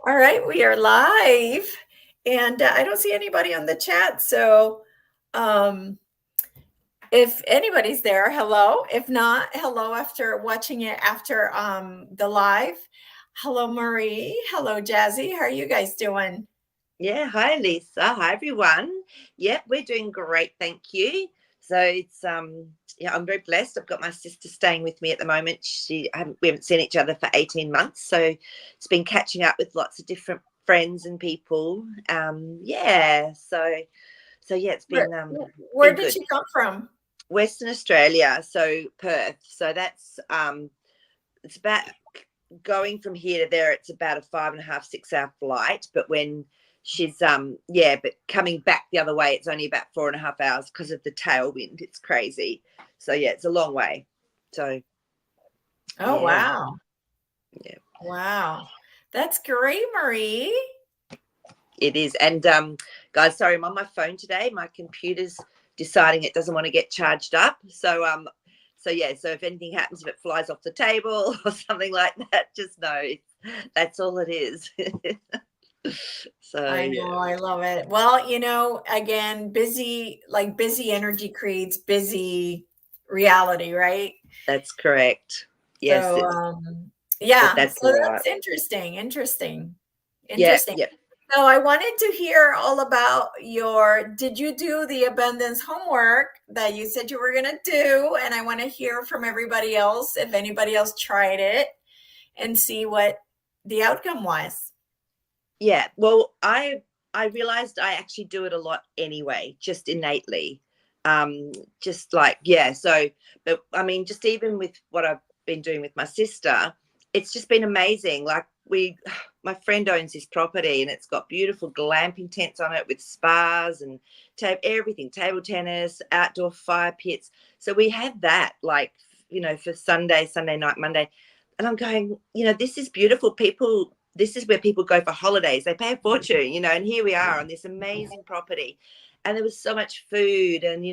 All right, we are live, and I don't see anybody on the chat. So, um, if anybody's there, hello. If not, hello after watching it after the live. Hello, Maree. Hello, Jazzy. How are you guys doing? Yeah, hi Lisa. Hi everyone. Yep, we're doing great, thank you. So it's yeah, I'm very blessed. I've got my sister staying with me at the moment. We haven't seen each other for 18 months, so it's been catching up with lots of different friends and people. Yeah, so yeah, it's Where where been did good. she come from? Western Australia, so Perth. So that's it's about going from here to there, it's about a 5.5, 6 hour flight. But when she's yeah, but coming back the other way, it's only about 4.5 hours because of the tailwind. It's crazy. So yeah, it's a long way. So Oh, yeah, wow. yeah, Wow. That's great, Maree. it is. And guys, sorry, I'm on my phone today. My computer's deciding it doesn't want to get charged up. So yeah, so if anything happens, if it flies off the table or something like that, just know that's all it is. So I yeah, know, I love it. Well, again, busy energy creates busy reality, right? that's correct. Yes, So, but yeah, that's so all right. that's interesting, Yeah, interesting. yeah, So I wanted to hear all about did you do the abundance homework that you said you were going to do? And I want to hear from everybody else, if anybody else tried it, and see what the outcome was. yeah. Well, I realized I actually do it a lot anyway, just innately. Just like yeah. So, but I mean, just even with what I've been doing with my sister, it's just been amazing. Like my friend owns this property and it's got beautiful glamping tents on it with spas and everything, table tennis, outdoor fire pits. So we had that like for Sunday night, Monday. And I'm going, this is beautiful. This is where people go for holidays. They pay a fortune, and here we are on this amazing property. And there was so much food. And,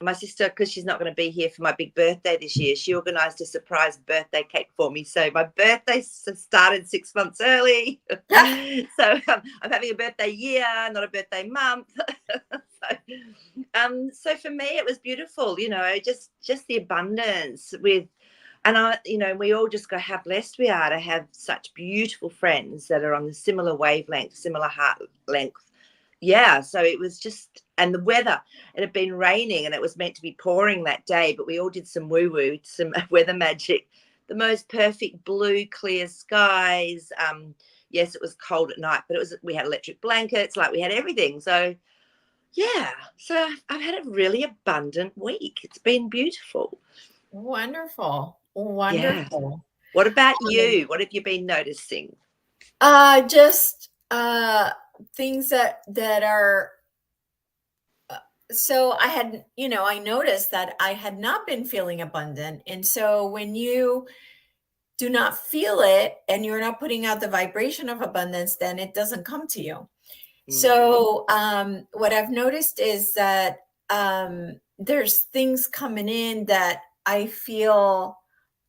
my sister, because she's not going to be here for my big birthday this year, she organised a surprise birthday cake for me. So my birthday started 6 months early. So I'm having a birthday year, not a birthday month. So for me, it was beautiful, just the abundance with and we all just go how blessed we are to have such beautiful friends that are on the similar wavelength, similar heart length. Yeah, so it was just, and the weather, it had been raining and it was meant to be pouring that day, but we all did some woo woo, some weather magic. The most perfect blue, clear skies. Yes, it was cold at night, but we had electric blankets, like we had everything. So yeah, so I've had a really abundant week. It's been beautiful. Wonderful. Yeah. Wonderful. What about you? What have you been noticing? Just things that are so I had, I noticed that I had not been feeling abundant. And so when you do not feel it and you're not putting out the vibration of abundance, then it doesn't come to you. Mm. So what I've noticed is that there's things coming in that I feel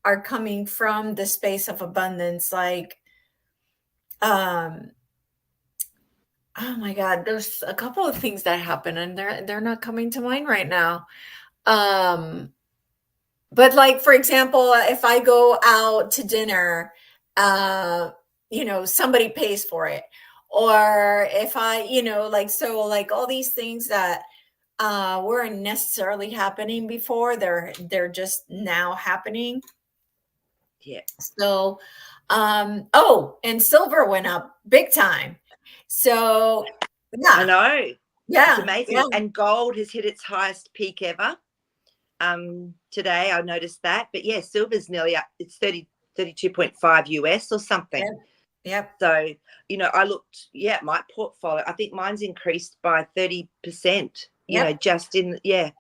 are coming from the space of abundance, like um oh my god, there's a couple of things that happen and they're not coming to mind right now. Um but like for example, if I go out to dinner, uh somebody pays for it. Or if I, like so like all these things that weren't necessarily happening before, they're just now happening. Yeah, So oh, and silver went up big time. So I yeah, know. It's yeah, yeah. amazing. And gold has hit its highest peak ever. Today I noticed that. But yeah, silver's nearly up. It's 32.5 US or something. Yep, yep, So, I looked, yeah, my portfolio, I think mine's increased by 30%, yep. just yeah.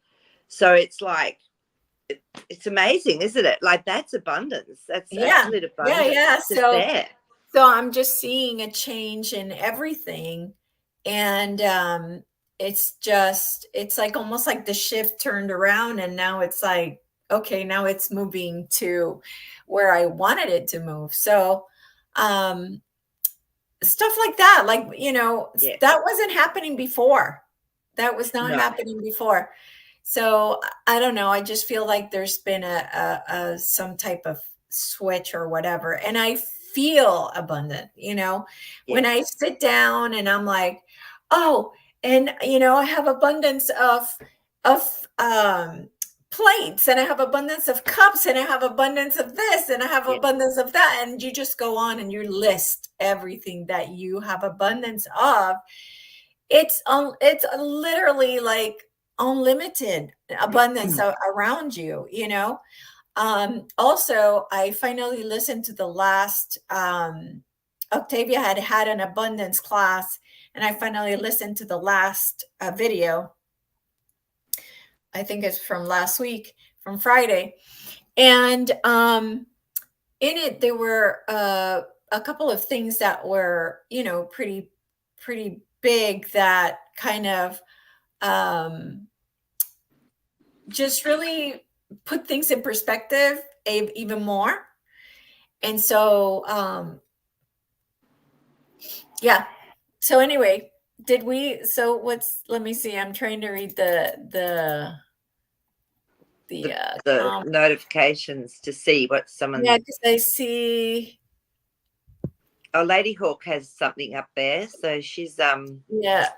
So it's like, it's amazing, isn't it? Like that's abundance. That's Yeah, absolute yeah, abundance. yeah. It's just there. So I'm just seeing a change in everything. And it's like almost like the ship turned around and now it's like, okay, now it's moving to where I wanted it to move. So um stuff like that. Like, you know, Yeah. that wasn't happening before. That was not No. happening before. So I don't know. I just feel like there's been a some type of switch or whatever. And I feel abundant, you know, when I Yes. sit down and I'm like, oh, and you know, I have abundance of plates, and I have abundance of cups, and I have abundance of this, and I have Yeah. abundance of that. And you just go on and you list everything that you have abundance of. It's literally like unlimited abundance around you, you know. Also, I finally listened to the last Octavia had an abundance class, and I finally listened to the last video. I think it's from last week, from Friday. And in it, there were a couple of things that were, you know, pretty big, that kind of just really put things in perspective even more. And so, yeah. So anyway, let me see. I'm trying to read the The notifications to see what yeah, someone. because I see, Oh, Lady Hawk has something up there, so she's yeah.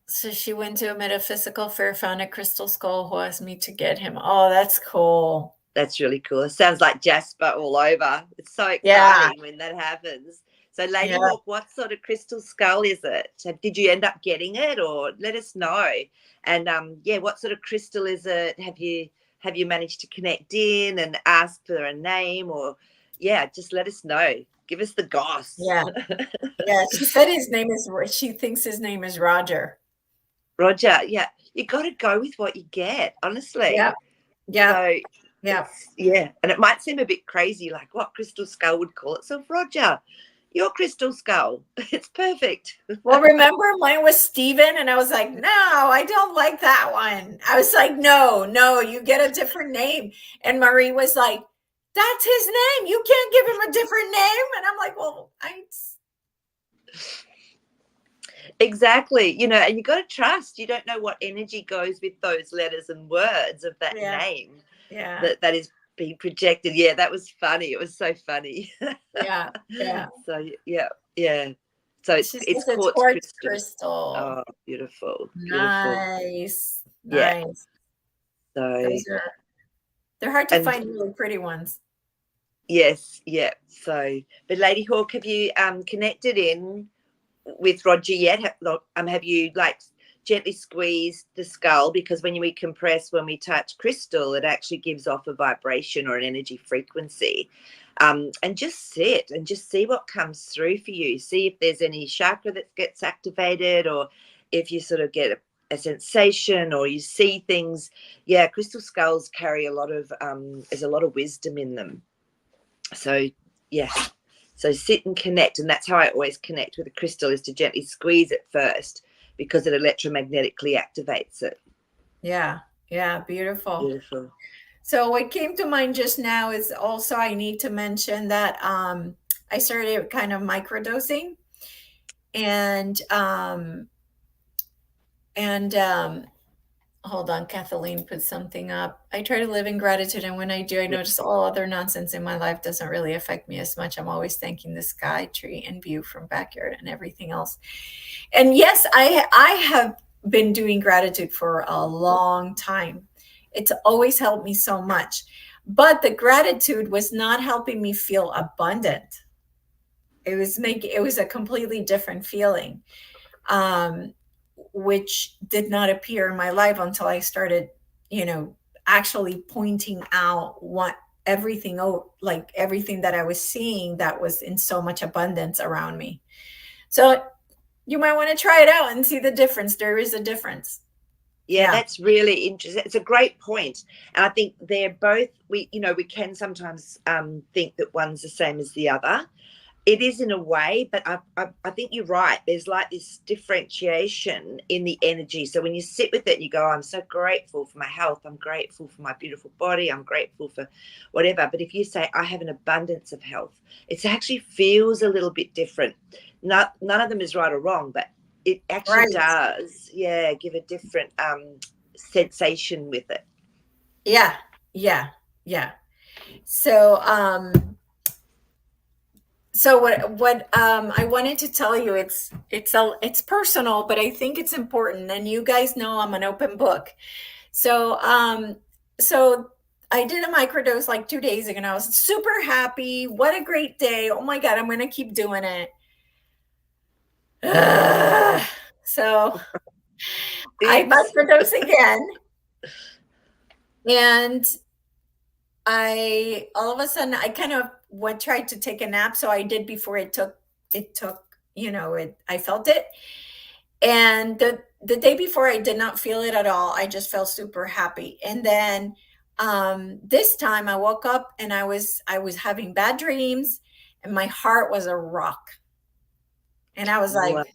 So she went to a metaphysical fair, found a crystal skull, who asked me to get him. Oh, that's cool. That's really cool. It sounds like Jasper all over. It's so Yeah, exciting when that happens. So, Lady yeah, Hawk, what sort of crystal skull is it? Did you end up getting it, or let us know? And yeah, what sort of crystal is it? Have you managed to connect in and ask for a name, or yeah, just let us know. Give us the goss. yeah, yeah. She said she thinks his name is Roger. Roger, yeah, you got to go with what you get, Yeah, honestly. yeah, So yeah. yeah, and it might seem a bit crazy, like what crystal skull would call itself Roger? Your crystal skull, it's perfect. Well, remember mine was Steven, and I was like, no, I don't like that one. I was like, no, no, you get a different name. And Maree was like, that's his name. You can't give him a different name. And I'm like, well, Exactly, and you got to trust. You don't know what energy goes with those letters and words of that yeah, name yeah, that is being projected. Yeah, that was funny. It was so funny. yeah, yeah. So yeah, yeah. So She it's says it's quartz quartz crystal. crystal. Oh, beautiful, beautiful. Nice, Yeah. nice. So They're hard to and find really pretty ones. yes, yeah. So, but Lady Hawk, have you connected in with Roger yet? Have you like gently squeezed the skull? Because when we compress, when we touch crystal, it actually gives off a vibration or an energy frequency. And just sit and just see what comes through for you. See if there's any chakra that gets activated, or if you sort of get a sensation or you see things. Yeah, crystal skulls carry there's a lot of wisdom in them. So yeah, so sit and connect, and that's how I always connect with a crystal, is to gently squeeze it first, because it electromagnetically activates it. Yeah, yeah, beautiful. Beautiful. So what came to mind just now is also, I need to mention that I started kind of microdosing, and and hold on, Kathleen put something up. I try to live in gratitude, and when I do, I Yeah. notice all other nonsense in my life doesn't really affect me as much. I'm always thanking the sky, tree, and view from backyard and everything else. And yes, I have been doing gratitude for a long time. It's always helped me so much. But the gratitude was not helping me feel abundant. It was a completely different feeling. Um, which did not appear in my life until I started, you know, actually pointing out what everything, like everything that I was seeing that was in so much abundance around me. So you might want to try it out and see the difference. There is a difference. Yeah, Yeah. that's really interesting. It's a great point. And I think they're both, we can sometimes think that one's the same as the other. It is in a way, but I think you're right. There's like this differentiation in the energy. So when you sit with it, you go, I'm so grateful for my health. I'm grateful for my beautiful body. I'm grateful for whatever. But if you say, I have an abundance of health, it actually feels a little bit different. none of them is right or wrong, but it actually Right. does, yeah, give a different sensation with it. Yeah. Yeah. Yeah. So, I wanted to tell you, it's personal, but I think it's important, and you guys know I'm an open book. So, so I did a microdose like 2 days ago, and I was super happy. What a great day. Oh my God, I'm going to keep doing it. So I Oops. microdose again, and all of a sudden, I kind of tried to take a nap. So I did before it took, I felt it. And the day before, I did not feel it at all. I just felt super happy. And then this time I woke up and I was having bad dreams, and my heart was a rock. And I was Wow. like,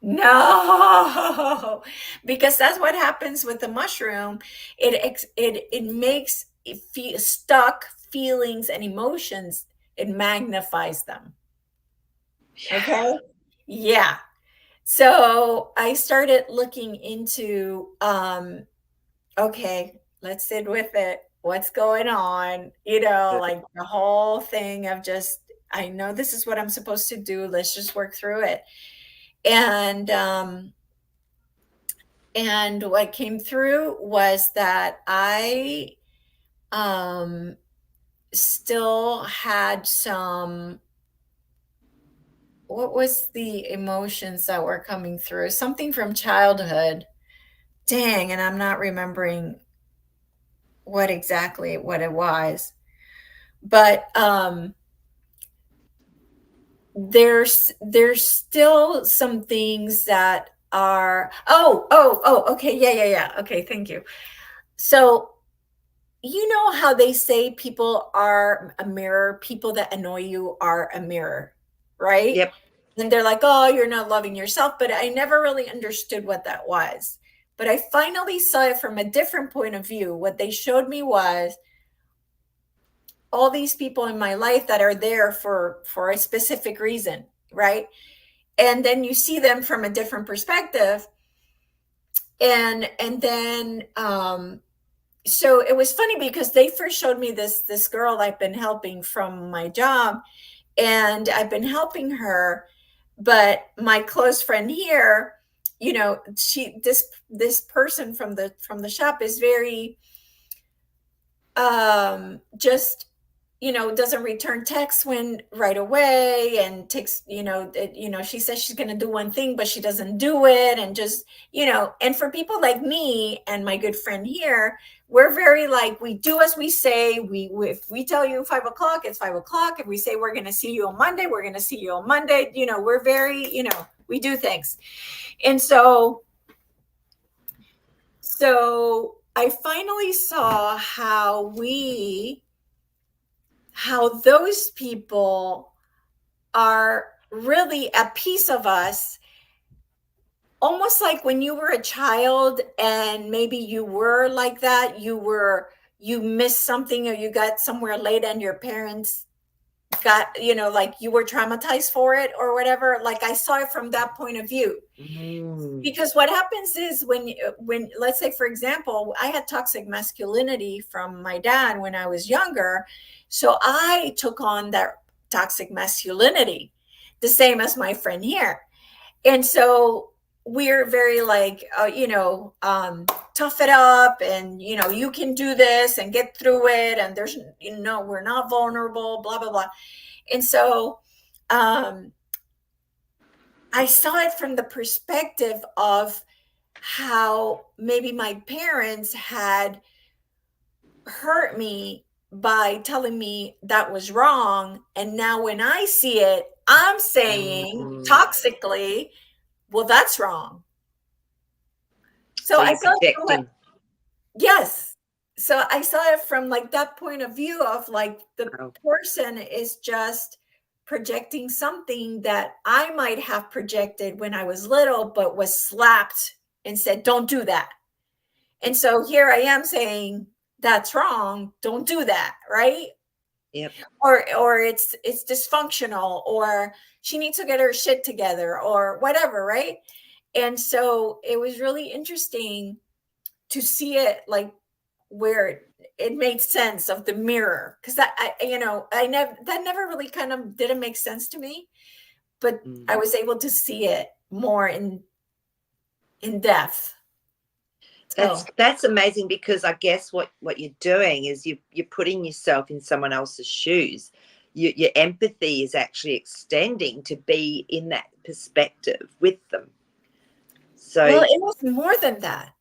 no, because that's what happens with the mushroom. It makes it feel stuck feelings and emotions. It magnifies them. Okay. Yeah. So I started looking into, okay, let's sit with it. What's going on? Like the whole thing of just, I know this is what I'm supposed to do. Let's just work through it. And what came through was that I still had some, what was the emotions that were coming through? Something from childhood. Dang, and I'm not remembering what it was. But there's still some things that are, okay, yeah. Okay, thank you. So you know how they say people are a mirror, people that annoy you are a mirror, right? Yep. And they're like, oh, you're not loving yourself. But I never really understood what that was. But I finally saw it from a different point of view. What they showed me was all these people in my life that are there for a specific reason, right? And then you see them from a different perspective. And then so it was funny because they first showed me this girl I've been helping from my job, and I've been helping her, but my close friend here, she this person from the shop is very just doesn't return texts when right away, and takes, she says she's going to do one thing but she doesn't do it, and just, and for people like me and my good friend here, we're very like, we do as we say. If we tell you 5 o'clock, it's 5 o'clock. If we say we're going to see you on Monday, we're going to see you on Monday. We're very, we do things. And so I finally saw how those people are really a piece of us, almost like when you were a child and maybe you were like that, you missed something, or you got somewhere late and your parents got, like you were traumatized for it or whatever. Like I saw it from that point of view. Because what happens is when let's say, for example, I had toxic masculinity from my dad when I was younger, so I took on that toxic masculinity, the same as my friend here. And so we're very like, tough it up, and you can do this and get through it, and there's, we're not vulnerable, blah blah blah. And so I saw it from the perspective of how maybe my parents had hurt me by telling me that was wrong. And now when I see it, I'm saying toxically, well, that's wrong. So So I you're saw it projecting. yes. So I saw it from like that point of view of like the Oh, person is just projecting something that I might have projected when I was little, but was slapped and said, don't do that. And so here I am saying, that's wrong. Don't do that. Right. Yep. or it's dysfunctional, or she needs to get her shit together, or whatever, right? And so it was really interesting to see it like where it made sense of the mirror, because that that never really kind of didn't make sense to me, but Mm. I was able to see it more in depth. So That's amazing, because I guess what you're doing is you're putting yourself in someone else's shoes. Your empathy is actually extending to be in that perspective with them. well, So, it was more than that.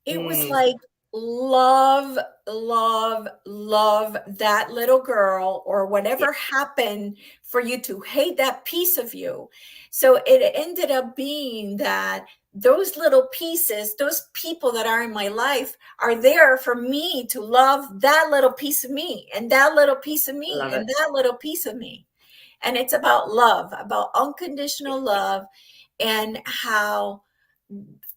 It was mm, like love, love, love that little girl, or yeah, whatever happened for you to hate that piece of you. So it ended up being that those little pieces, those people that are in my life, are there for me to love that little piece of me, and that little piece of me, love and it. that little piece of me. And it's about love, about unconditional love, and how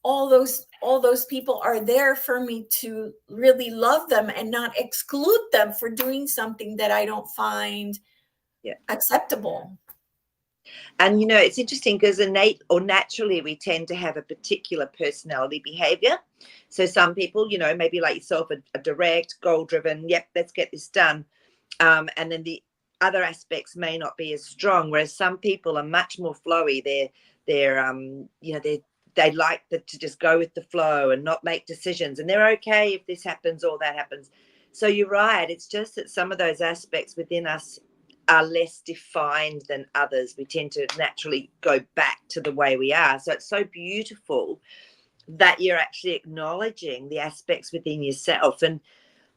all those people are there for me to really love them and not exclude them for doing something that I don't find Yeah. acceptable. And it's interesting, because innate or naturally we tend to have a particular personality behavior. So some people, maybe like yourself, are direct, goal driven. Yep, let's get this done. And then the other aspects may not be as strong. Whereas some people are much more flowy. They like to just go with the flow and not make decisions, and they're okay if this happens or that happens. So you're right. It's just that some of those aspects within us are less defined than others. We tend to naturally go back to the way we are. So it's so beautiful that you're actually acknowledging the aspects within yourself. And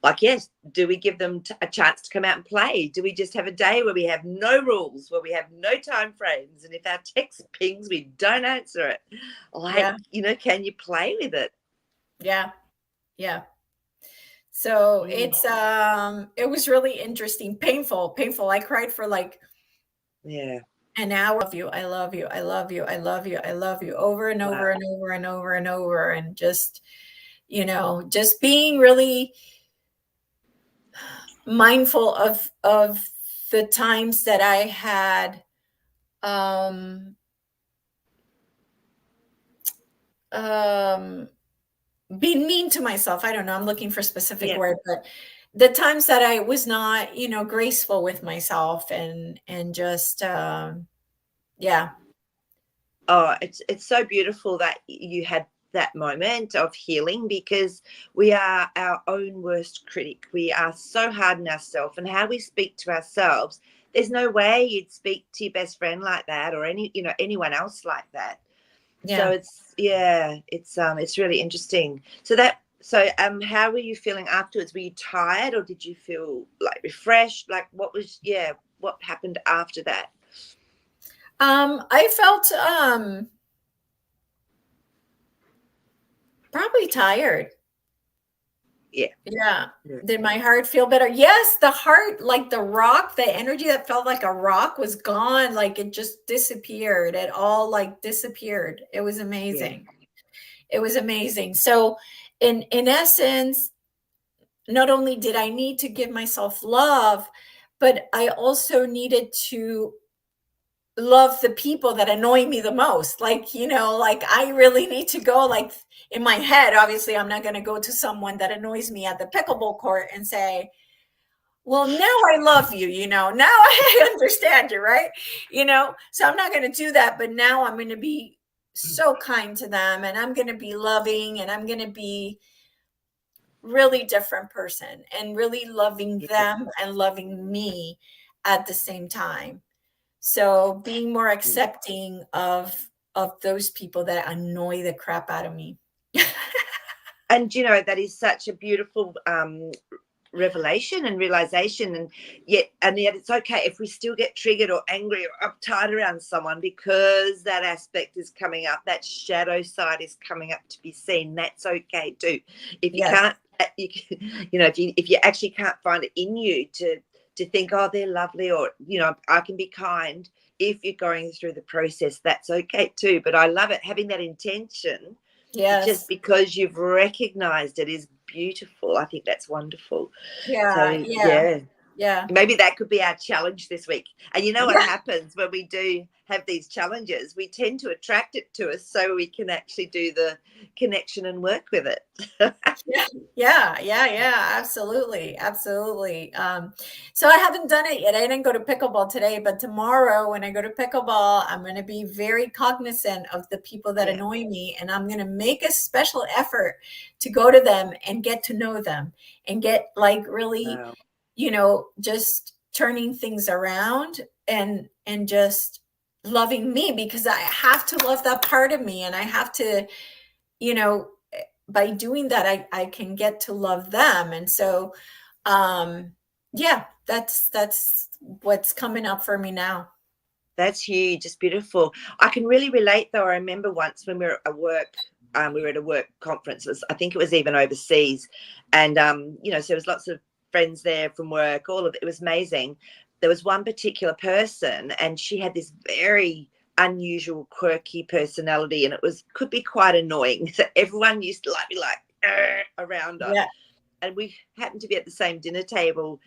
like, yes, do we give them a chance to come out and play? Do we just have a day where we have no rules, where we have no time frames, and if our text pings, we don't answer it? Like, Yeah, can you play with it? yeah, yeah. So Mm, it was really interesting, painful. I cried for like yeah. an hour. Love you, I love you, I love you, I love you, I love you, over and over Wow. and over and over and over, and just just being really mindful of the times that I had um um been mean to myself. I don't know, I'm looking for a specific Yeah. word, but the times that I was not, graceful with myself, and just yeah. Oh, it's so beautiful that you had that moment of healing, because we are our own worst critic. We are so hard on ourselves, and how we speak to ourselves. There's no way you'd speak to your best friend like that, or anyone else like that. So Yeah. it's really interesting. So how were you feeling afterwards? Were you tired, or did you feel like refreshed? Like, what happened after that? I felt probably tired. Yeah. Yeah. Yeah. Did my heart feel better? Yes, the heart, like the rock, the energy that felt like a rock was gone. Like it just disappeared. It all like disappeared. It was Yeah. amazing. It was amazing. So in essence, not only did I need to give myself love, but I also needed to love the people that annoy me the most. Like, like I really need to go, like, in my head, obviously I'm not going to go to someone that annoys me at the pickleball court and say, well, now I love you, now I understand you, right? So I'm not going to do that, but now I'm going to be so kind to them, and I'm going to be loving, and I'm going to be really different person, and really loving Yeah. them and loving me at the same time. So being more accepting of those people that annoy the crap out of me. And that is such a beautiful revelation and realization. And yet it's okay if we still get triggered or angry or uptight around someone, because that aspect is coming up, that shadow side is coming up to be seen. That's okay too. If you Yes. can't you, if you actually can't find it in you to think, oh, they're lovely, or I can be kind. If you're going through the process, that's okay too. But I love it, having that intention, just Yes. because you've recognized it, is beautiful. I think that's wonderful. Yeah. So Yeah. yeah. Yeah. Maybe that could be our challenge this week. And you know what Yeah. happens when we do have these challenges? We tend to attract it to us so we can actually do the connection and work with it. Yeah, absolutely, absolutely. So I haven't done it yet. I didn't go to pickleball today, but tomorrow when I go to pickleball, I'm going to be very cognizant of the people that Yeah. annoy me, and I'm going to make a special effort to go to them and get to know them and get like really, Wow. just turning things around and just loving me, because I have to love that part of me, and I have to, you know, by doing that, I can get to love them. And so, yeah, that's what's coming up for me now. That's huge. It's beautiful. I can really relate, though. I remember once when we were at work, we were at a work conference. I think it was even overseas, and so there was lots of friends there from work. All of it was amazing. There was one particular person, and she had this very unusual, quirky personality, and could be quite annoying. So everyone used to be like around her, Yeah. and we happened to be at the same dinner table,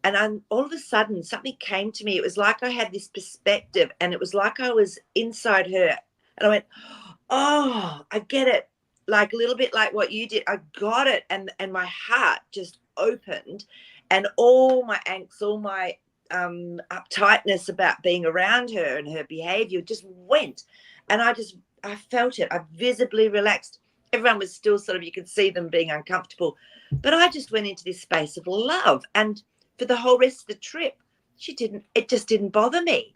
and all of a sudden something came to me. It was like I had this perspective, and it was like I was inside her, and I went, oh, I get it. Like a little bit like what you did. I got it. And my heart just opened, and all my angst, all my uptightness about being around her and her behavior just went. And I felt it. I visibly relaxed. Everyone was still sort of, you could see them being uncomfortable, but I just went into this space of love. And for the whole rest of the trip, it just didn't bother me.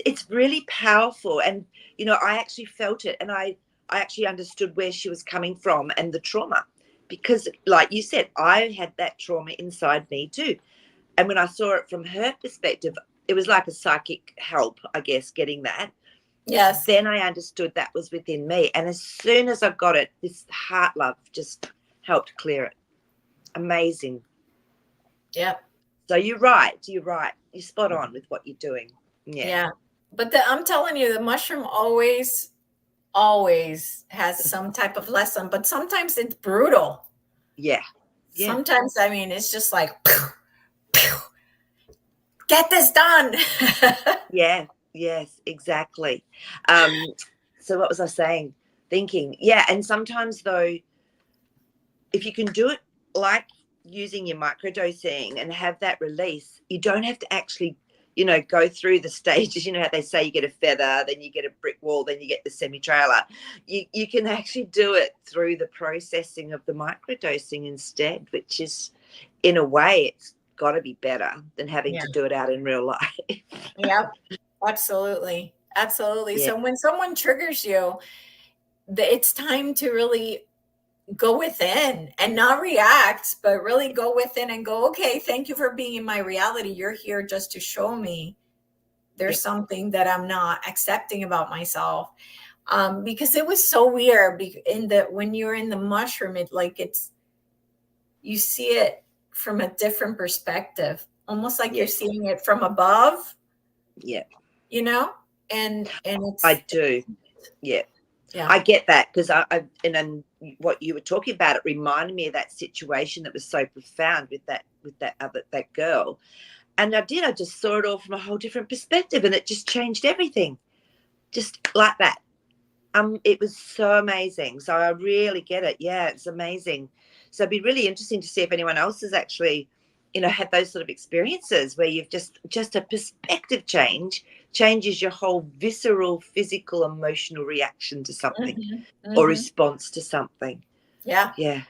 It's really powerful. And I actually felt it, and I actually understood where she was coming from and the trauma, because like you said, I had that trauma inside me too. And when I saw it from her perspective, it was like a psychic help, I guess, getting that. Yes. Then I understood that was within me, and as soon as I got it, this heart love just helped clear it. Amazing. Yep. So you're right, you're spot on with what you're doing. Yeah. Yeah. But I'm telling you, the mushroom always has some type of lesson, but sometimes it's brutal. Yeah. Yeah. Sometimes, I mean, it's just like, get this done. Yeah, yes, exactly. So what was I saying? Thinking, yeah, and sometimes though, if you can do it like using your microdosing and have that release, you don't have to actually, go through the stages. You know how they say you get a feather, then you get a brick wall, then you get the semi-trailer. You can actually do it through the processing of the microdosing instead, which is, in a way, it's got to be better than having Yeah. to do it out in real life. Yep. Absolutely. Absolutely. Yeah. So when someone triggers you, it's time to really go within and not react, but really go within and go, okay, thank you for being in my reality. You're here just to show me Yeah. there's something that I'm not accepting about myself. Because it was so weird when you're in the mushroom, you see it from a different perspective, almost like you're Yes. seeing it from above, Yeah. you know, and I do. Yeah. yeah, I get that, because and then what you were talking about, it reminded me of that situation that was so profound with that girl. And I just saw it all from a whole different perspective, and it just changed everything. Just like that. It was so amazing. So I really get it. Yeah, it's amazing. So it'd be really interesting to see if anyone else has actually, had those sort of experiences where you've just a perspective changes your whole visceral, physical, emotional reaction to something, hmm or hmm response to something. yeah, Yeah,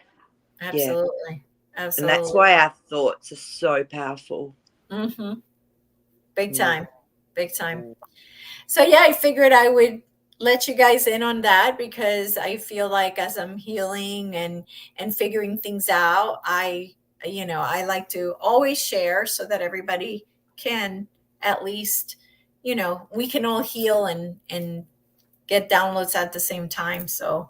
yeah. absolutely, And that's absolutely, why our thoughts are so powerful. hmm big Mm, time, big time. mm. So yeah, I figured I would let you guys in on that, because I feel like as I'm healing and figuring things out, I like to always share so that everybody can, at least, we can all heal and get downloads at the same time. So,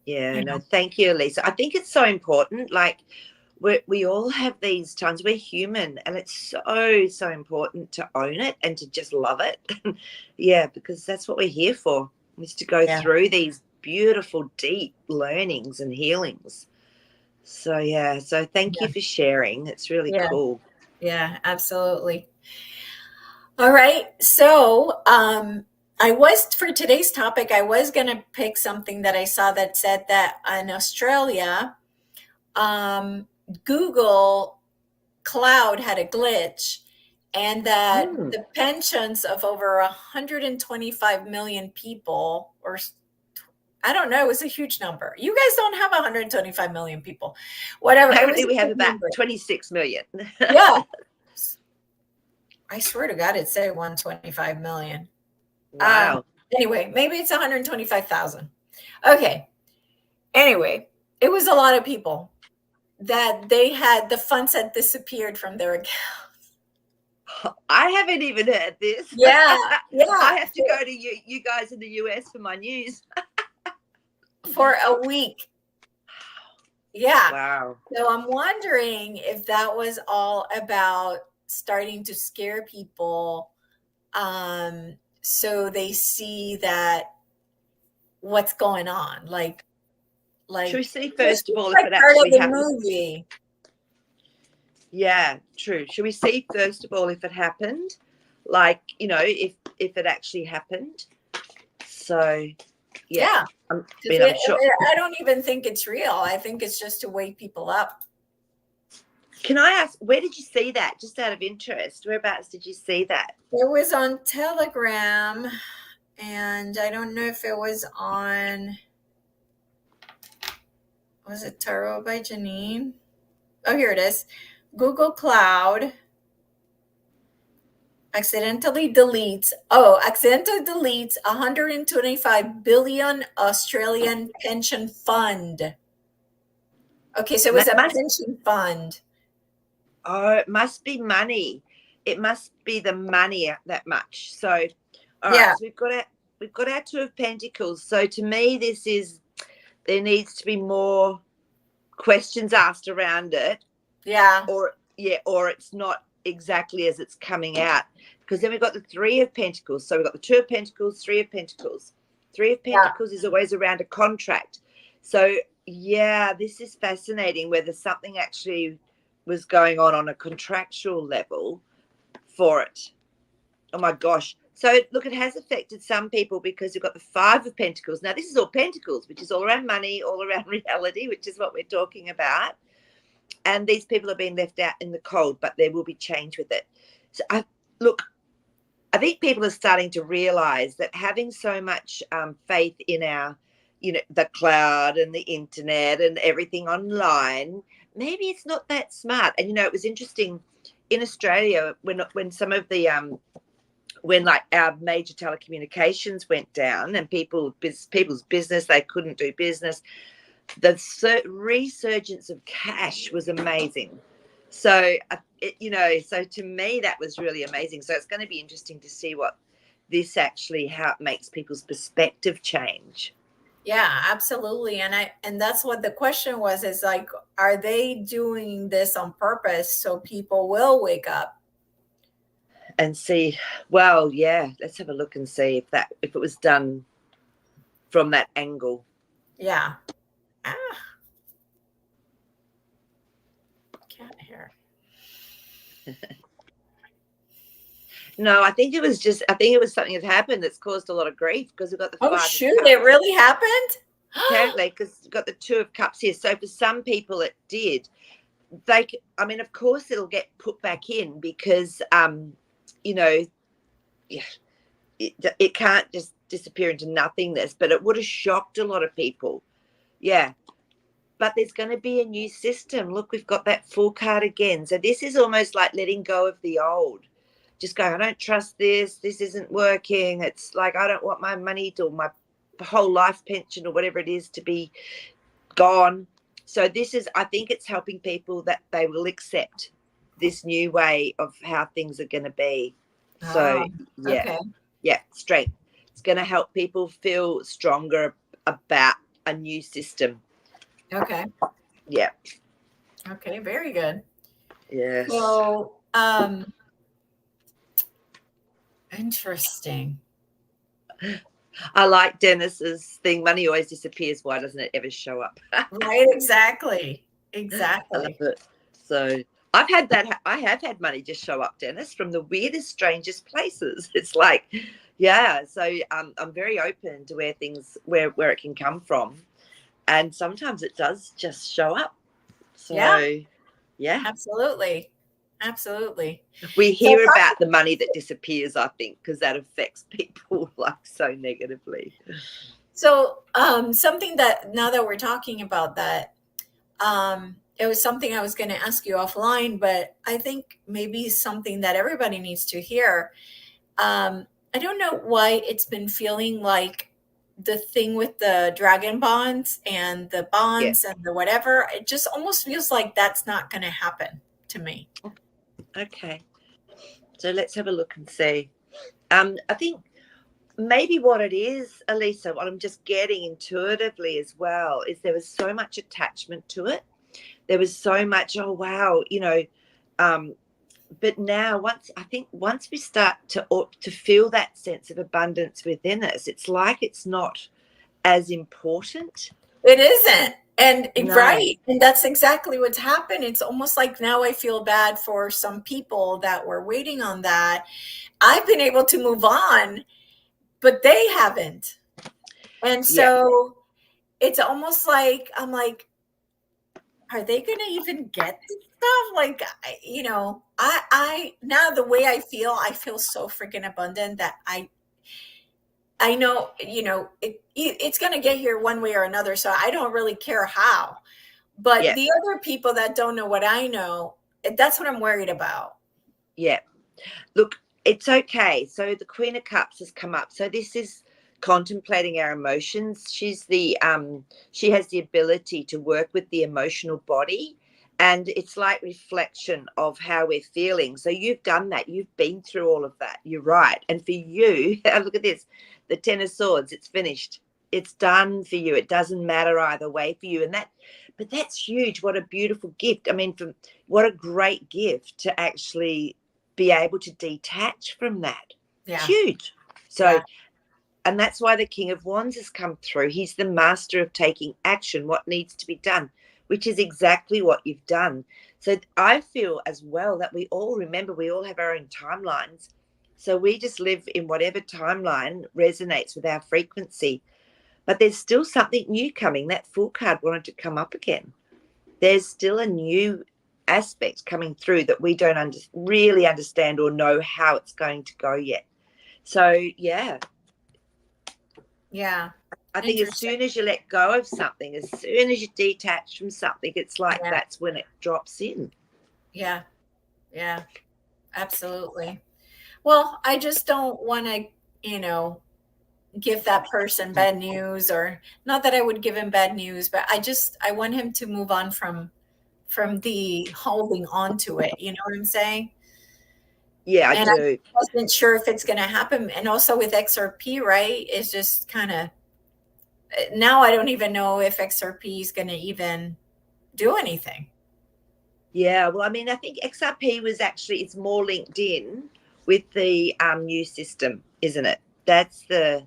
Yeah, you no, know, thank you, Elisa. I think it's so important. Like, we all have these times. We're human, and it's so, so important to own it and to just love it. Yeah, because that's what we're here for, is to go yeah, through these beautiful, deep learnings and healings. So, yeah, so thank yeah, you for sharing. It's really yeah, cool. Yeah, absolutely. All right. So, for today's topic, I was going to pick something that I saw that said that in Australia, um, Google Cloud had a glitch, and that Mm. the pensions of over 125 million people, or I don't know, it was a huge number. You guys don't have 125 million people. Whatever. It was Apparently, a we have big about number. 26 million. Yeah. I swear to God, it said 125 million. Um, Wow. anyway, maybe it's 125,000. Okay. Anyway, it was a lot of people that they had the funds had disappeared from their account. I haven't even heard this. Yeah, yeah, I have to go to you guys in the US for my news. for a week. Yeah. Wow. So I'm wondering if that was all about starting to scare people, so they see that what's going on. Should we Like see just first of all if like it part of actually the happened? movie. Yeah, true. Should we see first of all if it happened? Like, if it actually happened. So, yeah. Yeah. I Because mean, I'm sure. I don't even think it's real. I think it's just to wake people up. Can I ask, where did you see that? Just out of interest, whereabouts did you see that? It was on Telegram, and I don't know if it was on, was it Tarot by Janine? Oh, here it is. Google Cloud accidentally deletes 125 billion Australian pension fund. Okay, so it was That a must, pension fund. oh, it must be money. It must be the money that much. So, all right. Yeah, So we've got our Two of Pentacles. So to me, there needs to be more questions asked around it, yeah, or it's not exactly as it's coming out. Because then we've got the Three of Pentacles. So we've got the Two of Pentacles, Three of Pentacles. Three of yeah, Pentacles is always around a contract. So yeah, this is fascinating whether something actually was going on a contractual level for it. Oh my gosh. So look, it has affected some people because you've got the Five of Pentacles. Now this is all Pentacles, which is all around money, all around reality, which is what we're talking about. And these people are being left out in the cold, but there will be change with it. So I think people are starting to realize that having so much faith in our, the cloud and the internet and everything online, maybe it's not that smart. And it was interesting in Australia when some of the when like our major telecommunications went down and people's business, they couldn't do business. The resurgence of cash was amazing. So so to me that was really amazing. So it's going to be interesting to see what this actually, how it makes people's perspective change. yeah, absolutely. And that's what the question was, is like, are they doing this on purpose so people will wake up? And see, well, yeah, let's have a look and see if it was done from that angle. Yeah. Ah, cat hair. No, I think it was something that happened that's caused a lot of grief because we've got the Oh Five of shoot, it Cups. really happened? Apparently, because you've got the Two of Cups here. So for some people it did. I mean, of course it'll get put back in because you know yeah, it can't just disappear into nothingness, but it would have shocked a lot of people. Yeah, but there's going to be a new system. Look, we've got that Fool card again. So this is almost like letting go of the old. Just going, I don't trust this isn't working. It's like, I don't want my money or my whole life pension or whatever it is to be gone. So I think it's helping people that they will accept this new way of how things are going to be. So Oh, yeah, okay. yeah, strength. It's going to help people feel stronger about a new system. Okay. Yeah. Okay, very good. Yes. So, interesting. I like Dennis's thing. Money always disappears. Why doesn't it ever show up? Right, exactly. I love Exactly. it. So I've had that. I have had money just show up, Dennis, from the weirdest, strangest places. It's like, yeah. So I'm very open to where it can come from, and sometimes it does just show up. Yeah, So, yeah, absolutely. Absolutely. we So hear about the money that disappears, I think, because that affects people like so negatively. something that now that we're talking about that, it was something I was going to ask you offline, but I think maybe something that everybody needs to hear. I don't know why it's been feeling like the thing with the dragon bonds and the Yeah. bonds and the whatever, it just almost feels like that's not going to happen to me. Okay. So let's have a look and see. I think maybe what it is, Elisa, what I'm just getting intuitively as well, is there was so much attachment to it. There was so much, oh wow, but now once we start to feel that sense of abundance within us, it's like it's not as important. It isn't. And No. right. And that's exactly what's happened. It's almost like now I feel bad for some people that were waiting on that. I've been able to move on, but they haven't. And Yeah. so it's almost like I'm like, are they going to even get this stuff? Like, I now the way I feel so freaking abundant that I know, it's going to get here one way or another. So I don't really care how. But Yeah. the other people that don't know what I know, that's what I'm worried about. Yeah. Look, it's okay. So the Queen of Cups has come up. So this is contemplating our emotions. She has the ability to work with the emotional body, and it's like reflection of how we're feeling. So you've done that. You've been through all of that. You're right. And for you, look at this, the Ten of Swords. It's finished. It's done for you. It doesn't matter either way for you. But that's huge. What a beautiful gift. I mean, what a great gift to actually be able to detach from that. Yeah. Huge. So, Yeah. and that's why the King of Wands has come through. He's the master of taking action, what needs to be done, which is exactly what you've done. So I feel as well that we all have our own timelines. So we just live in whatever timeline resonates with our frequency. But there's still something new coming. That Fool card wanted to come up again. There's still a new aspect coming through that we don't really understand or know how it's going to go yet. So, yeah, Yeah. I think as Interesting. soon as you let go of something, as soon as you detach from something, it's like Yeah. that's when it drops in. Yeah. Yeah. Absolutely. Well, I just don't want to, you know, give that person bad news, or not that I would give him bad news, but I want him to move on from the holding on to it. You know what I'm saying? Yeah, I And I do. wasn't sure if it's going to happen. And also with XRP, right? It's just kind of now I don't even know if XRP is going to even do anything. Yeah, well, I mean, I think XRP it's more linked in with the new system, isn't it? That's the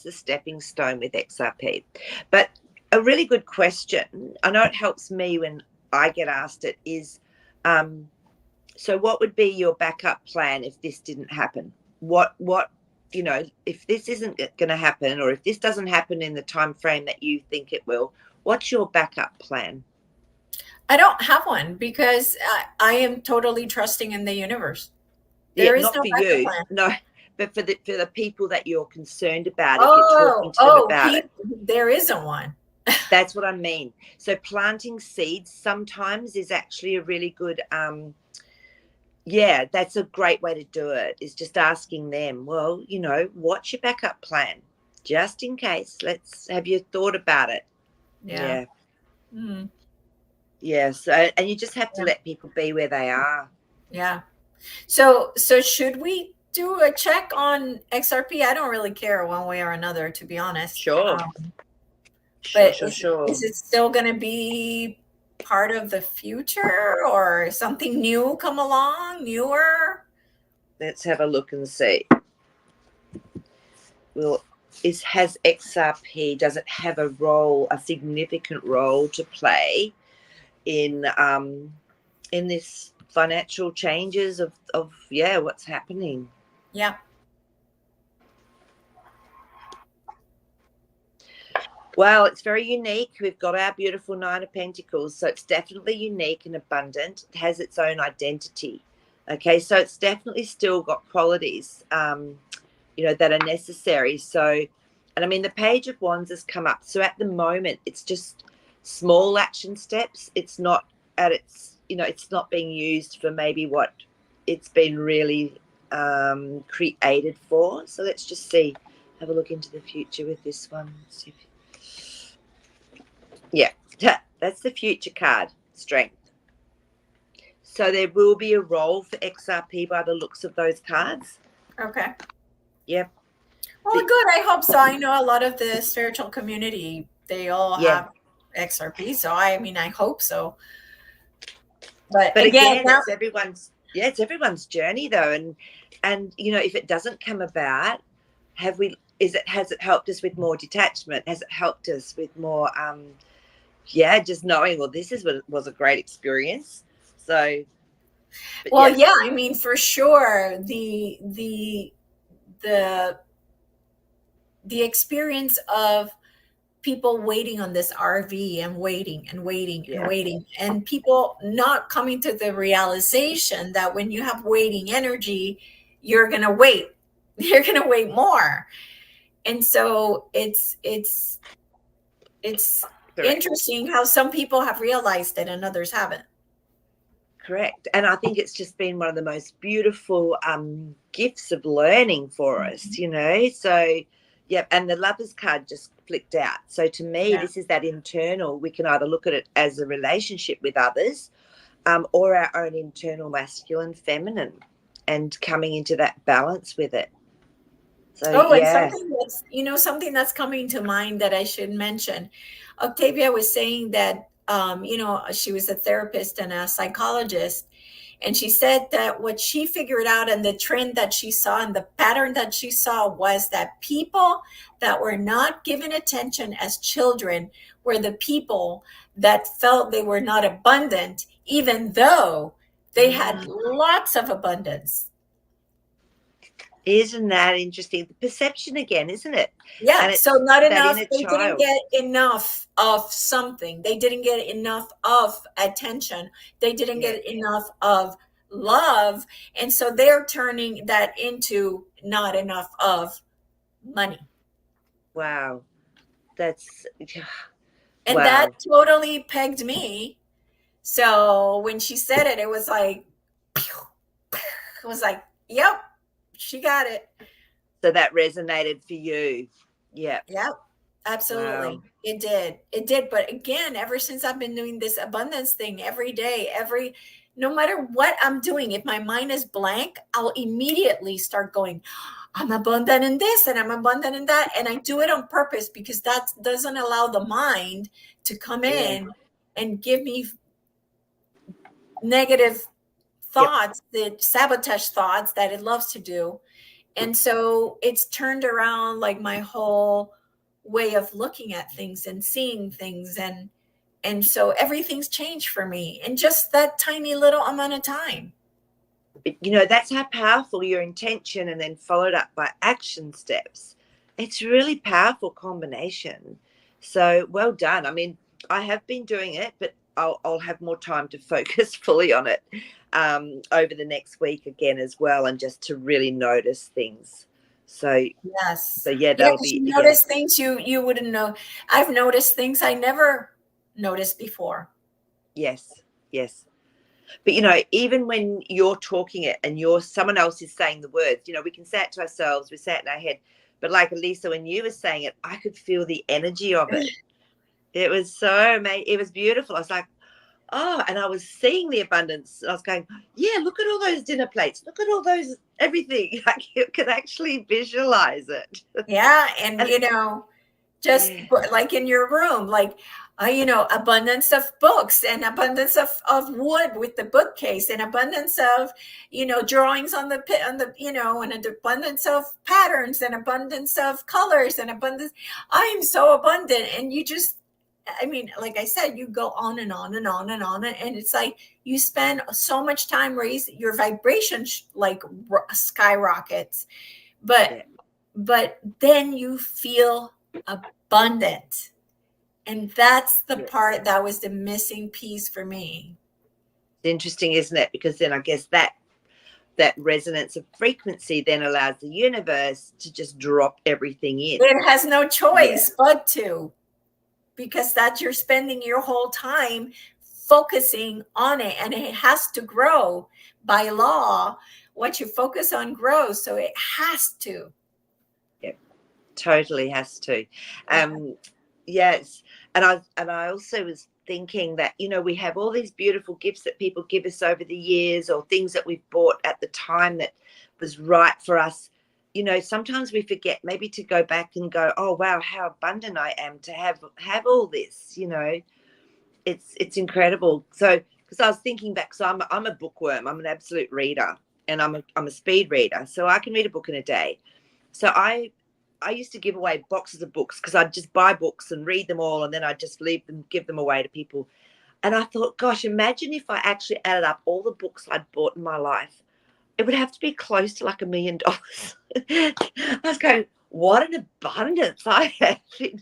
stepping stone with XRP. But a really good question, I know it helps me when I get asked it, is so what would be your backup plan if this didn't happen? What if this isn't going to happen, or if this doesn't happen in the time frame that you think it will, what's your backup plan? I don't have one because I am totally trusting in the universe. Yeah, There is not no for backup you, plan. no, but for the people that you're concerned about, if you're talking Oh, to them about it. there isn't one. That's what I mean. So planting seeds sometimes is actually a really good yeah, that's a great way to do it, is just asking them, well, what's your backup plan? Just in case. Let's have you thought about it. Yeah. Yeah. Mm, Yeah. So and you just have to yeah. let people be where they are. Yeah. So should we do a check on XRP? I don't really care one way or another, to be honest. Sure. Sure, But sure, is sure. it still going to be part of the future, or something new come along, newer? Let's have a look and see. Well, has XRP, does it have a significant role to play in in this financial changes of what's happening. Yeah. Well, it's very unique. We've got our beautiful Nine of Pentacles, so it's definitely unique and abundant. It has its own identity. Okay, so it's definitely still got qualities, that are necessary. So, and I mean, the Page of Wands has come up. So at the moment, it's just small action steps. It's not at its, it's not being used for maybe what it's been really created for. So let's just see, have a look into the future with this one. See if yeah, that's the future card, strength. So there will be a role for XRP by the looks of those cards. Okay. Yep. Well, good. I hope so. I know a lot of the spiritual community, they all have XRP. So I hope so. But again, it's everyone's journey though. And if it doesn't come about, has it helped us with more detachment? Has it helped us with more just knowing, well, this was a great experience. So for sure the experience of people waiting on this RV and waiting and waiting and waiting, and people not coming to the realization that when you have waiting energy, you're going to wait. You're going to wait more. And so it's interesting how some people have realized it and others haven't. Correct. And I think it's just been one of the most beautiful gifts of learning for us, So, and the Lovers card just flicked out. So to me, this is that internal. We can either look at it as a relationship with others or our own internal masculine, feminine, and coming into that balance with it. So, and something that's coming to mind that I should mention. Octavia was saying that, she was a therapist and a psychologist. And she said that what she figured out and the trend that she saw and the pattern that she saw was that people that were not given attention as children were the people that felt they were not abundant, even though they had lots of abundance. Isn't that interesting? The perception again, isn't it? Yeah. So not enough. They didn't get enough of something. They didn't get enough of attention. They didn't get enough of love. And so they're turning that into not enough of money. Wow. And that totally pegged me. So when she said it, it was like, yep, she got it. So that resonated for you. Yeah. Yep. Absolutely. Wow. It did. But again, ever since I've been doing this abundance thing every day, no matter what I'm doing, if my mind is blank, I'll immediately start going, I'm abundant in this and I'm abundant in that. And I do it on purpose because that doesn't allow the mind to come in and give me negative thoughts, the sabotage thoughts that it loves to do. And so it's turned around like my whole way of looking at things and seeing things. And so everything's changed for me in just that tiny little amount of time. That's how powerful your intention and then followed up by action steps. It's a really powerful combination. So well done. I mean, I have been doing it, but I'll have more time to focus fully on it over the next week again as well, and just to really notice things. So yes. So that'll be. You notice things you wouldn't know. I've noticed things I never noticed before. Yes. But even when you're talking it and someone else is saying the words, we can say it to ourselves, we say it in our head. But like Elisa, when you were saying it, I could feel the energy of it. It was so amazing. It was beautiful. I was like, oh, and I was seeing the abundance. I was going, yeah, look at all those dinner plates. Look at all those, everything. Like you could actually visualize it. Yeah. And just like in your room, like, abundance of books and abundance of wood with the bookcase and abundance of, drawings on the, and an abundance of patterns and abundance of colors and abundance. I am so abundant. And you just I mean, like I said, you go on and on and on and on, and it's like you spend so much time raising your vibration, like skyrockets, but Yeah. then you feel abundant, and that's the Yeah. part that was the missing piece for me. It's interesting, isn't it? Because then I guess that resonance of frequency then allows the universe to just drop everything in. It has no Yeah. choice but to, because that you're spending your whole time focusing on it, and it has to grow by law. What you focus on grows, so it has to. Yeah. Totally has to. Yeah. Yes. And I also was thinking that, we have all these beautiful gifts that people give us over the years, or things that we've bought at the time that was right for us. Sometimes we forget maybe to go back and go, oh wow, how abundant I am to have all this. It's incredible. So because I was thinking back, so I'm a bookworm. I'm an absolute reader, and I'm a speed reader, so I can read a book in a day. So I used to give away boxes of books, because I'd just buy books and read them all, and then I'd just give them away to people. And I thought, gosh, imagine if I actually added up all the books I'd bought in my life. It would have to be close to like $1 million. I was going, what an abundance I have in,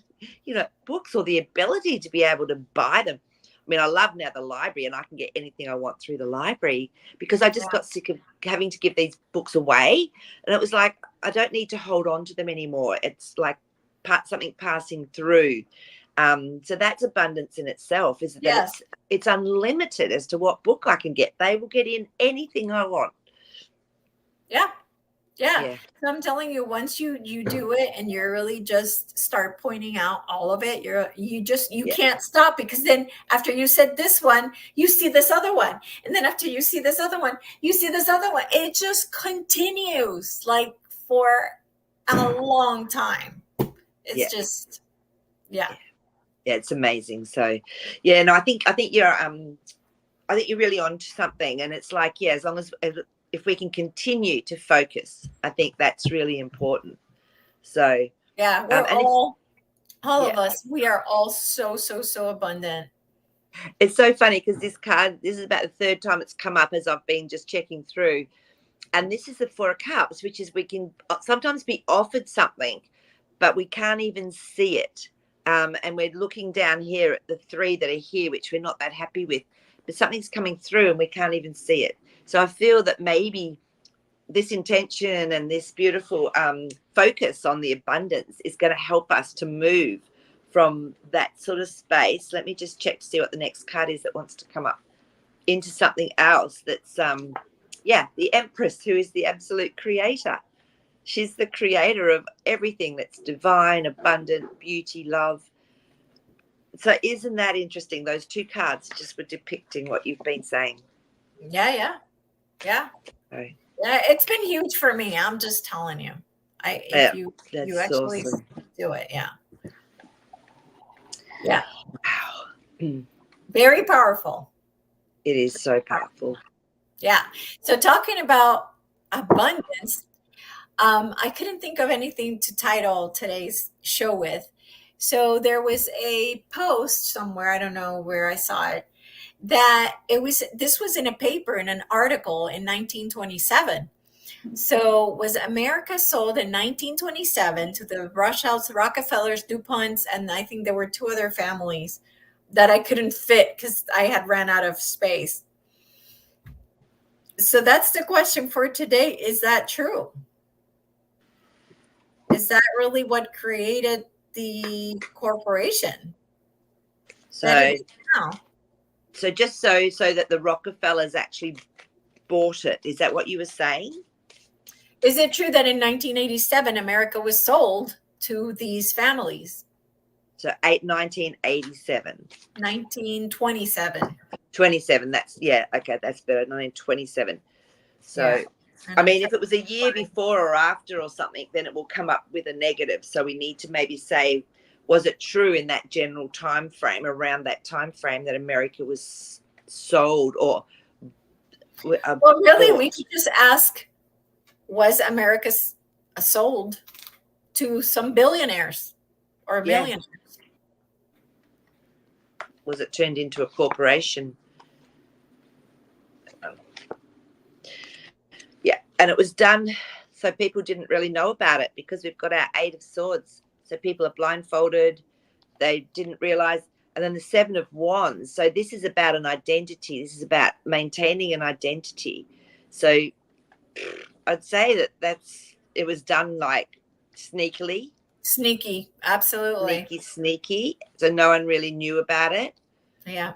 books, or the ability to be able to buy them. I mean, I love now the library, and I can get anything I want through the library, because I just got sick of having to give these books away. And it was like, I don't need to hold on to them anymore. It's like something passing through. So that's abundance in itself, is that Yes. it's unlimited as to what book I can get. They will get in anything I want. Yeah. Yeah. Yeah. So I'm telling you, once you do it, and you really just start pointing out all of it, you can't stop, because then after you said this one, you see this other one. And then after you see this other one, you see this other one. It just continues like for a long time. It's just, yeah. Yeah, it's amazing. So yeah, no, I think you're really onto something. And it's like, yeah, as long as if we can continue to focus, I think that's really important. So Yeah, we're and it's, all yeah, of us, we are all so, so, so abundant. it's so funny, because this is about the third time it's come up as I've been just checking through. And this is the Four of Cups, which is, we can sometimes be offered something, but we can't even see it. And we're looking down here at the three that are here, which we're not that happy with, but something's coming through and we can't even see it. So I feel that maybe this intention and this beautiful focus on the abundance is going to help us to move from that sort of space. Let me just check to see what the next card is that wants to come up, into something else that's the Empress, who is the absolute creator. She's the creator of everything that's divine, abundant, beauty, love. So isn't that interesting? Those two cards just were depicting what you've been saying. Yeah. So, Yeah, it's been huge for me. I'm just telling you. If you that's actually awesome. do it, yeah. Yeah. Wow. Very powerful. It is so powerful. Yeah. So talking about abundance, I couldn't think of anything to title today's show with. So there was a post somewhere, I don't know where I saw it, that this was in a paper, in an article in 1927. So was America sold in 1927 to the Rothschilds, Rockefellers, Duponts, and I think there were two other families that I couldn't fit because I had ran out of space. So that's the question for today. Is that true? Is that really what created the corporation that it So is now? just so that the Rockefellers actually bought it. Is that what you were saying? Is it true that in 1987 America was sold to these families? So 1987. 1927. 27. That's, yeah, okay, that's better. 1927. So Yeah. I mean, if it was a year before or after or something, then it will come up with a negative. So we need to maybe say, was it true in that general time frame, around that time frame, that America was sold or Well, really, bought? we could just ask, was America sold to some billionaires or Yeah. millionaires? was it turned into a corporation. Yeah, and it was done so people didn't really know about it, because we've got our 8 of Swords. So people are blindfolded, they didn't realize. And then the 7 of Wands. So this is about an identity. This is about maintaining an identity. So I'd say it was done like sneakily. Sneaky, absolutely. Sneaky. So no one really knew about it. Yeah.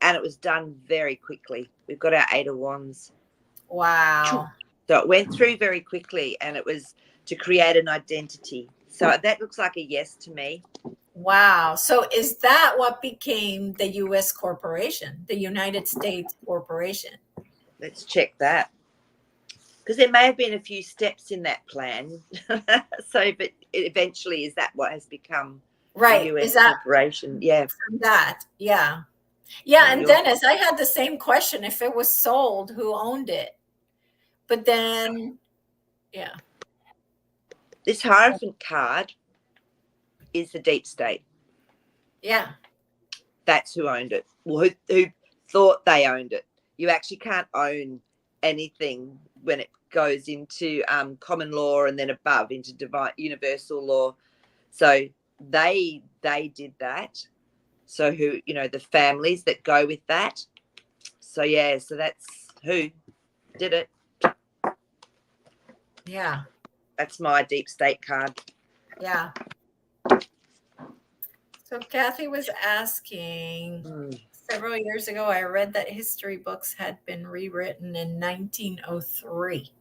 And it was done very quickly. We've got our 8 of Wands. Wow. So it went through very quickly, and it was to create an identity. So that looks like a yes to me. Wow. So is that what became the U.S. corporation, the United States corporation? Let's check that. Because there may have been a few steps in that plan. But eventually, is that what has become the Right. US Is that corporation? Yeah. from that? Yeah. Yeah. So And Dennis, I had the same question. If it was sold, who owned it? But then, yeah. This Hierophant card is the deep state. Yeah. That's who owned it. Well, who thought they owned it. You actually can't own anything when it goes into common law and then above into divine universal law. So they did that. So who, the families that go with that. So yeah, so that's who did it. Yeah. That's my deep state card. Yeah. So Kathy was asking, several years ago, I read that history books had been rewritten in 1903.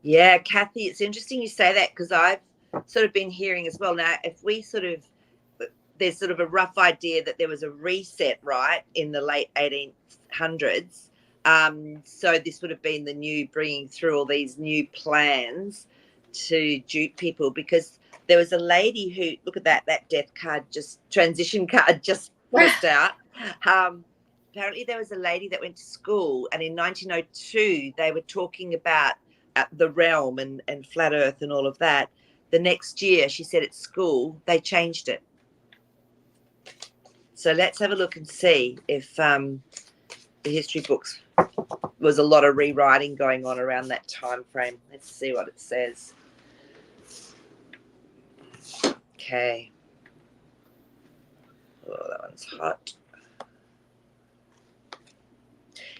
Yeah, Kathy, it's interesting you say that, because I've sort of been hearing as well. Now, if we there's sort of a rough idea that there was a reset, right, in the late 1800s. So this would have been the new, bringing through all these new plans to dupe people, because there was a lady who, look at that death card, transition card just flipped out. Apparently there was a lady that went to school, and in 1902 they were talking about the realm and flat earth and all of that. The next year, she said at school, they changed it. So let's have a look and see if the history books was a lot of rewriting going on around that time frame. Let's see what it says. Okay. Oh, that one's hot.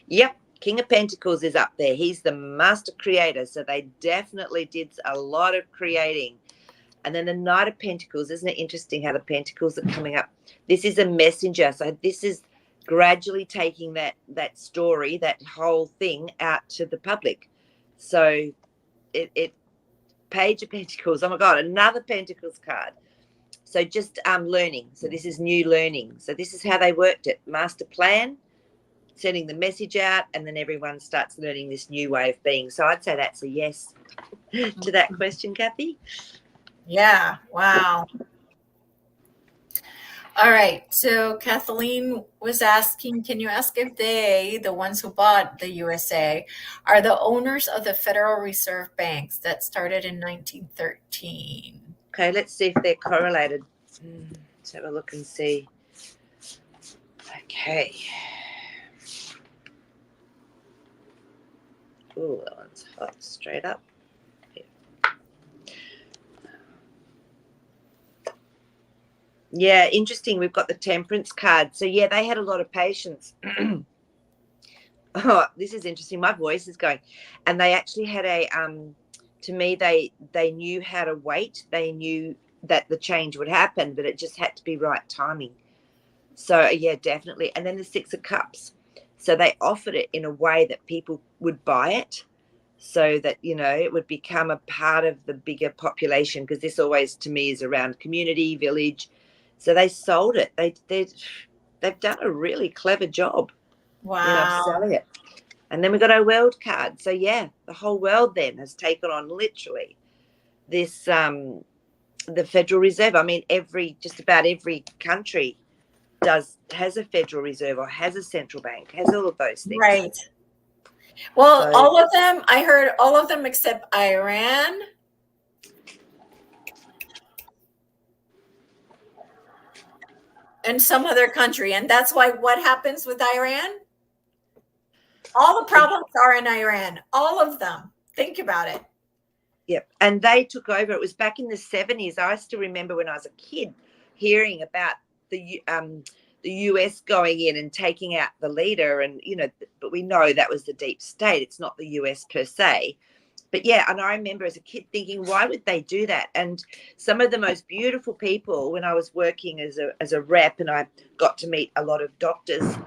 Yep, King of Pentacles is up there. He's the master creator. So they definitely did a lot of creating. And then the Knight of Pentacles, isn't it interesting how the Pentacles are coming up? This is a messenger. So this is gradually taking that story, that whole thing out to the public. So it Page of Pentacles. Oh my God, another Pentacles card. So just learning. So this is new learning. So this is how they worked it. Master plan, sending the message out, and then everyone starts learning this new way of being. So I'd say that's a yes to that question, Kathy. Yeah. Wow. All right. So Kathleen was asking, can you ask if they, the ones who bought the USA, are the owners of the Federal Reserve banks that started in 1913? Okay, let's see if they're correlated. Let's have a look and see. Okay. Oh, that one's hot, straight up. Yeah, interesting. We've got the Temperance card. So yeah, they had a lot of patience. Oh, this is interesting. My voice is going. And they actually had to me, they knew how to wait. They knew that the change would happen, but it just had to be right timing. So yeah, definitely. And then the Six of Cups. So they offered it in a way that people would buy it, so that, it would become a part of the bigger population, because this always to me is around community, village. So they sold it. They've done a really clever job, Wow. selling it. And then we got our world card. So yeah, the whole world then has taken on literally this the Federal Reserve. I mean, just about every country has a Federal Reserve or has a central bank, has all of those things. Right. Well, all of them, I heard all of them except Iran. in some other country. And that's why what happens with Iran? All the problems are in Iran, all of them. Think about it. Yep. And they took over. It was back in the 70s. I still remember when I was a kid hearing about the US going in and taking out the leader. And, but we know that was the deep state. It's not the US per se. But yeah, and I remember as a kid thinking, why would they do that? And some of the most beautiful people, when I was working as a rep and I got to meet a lot of doctors,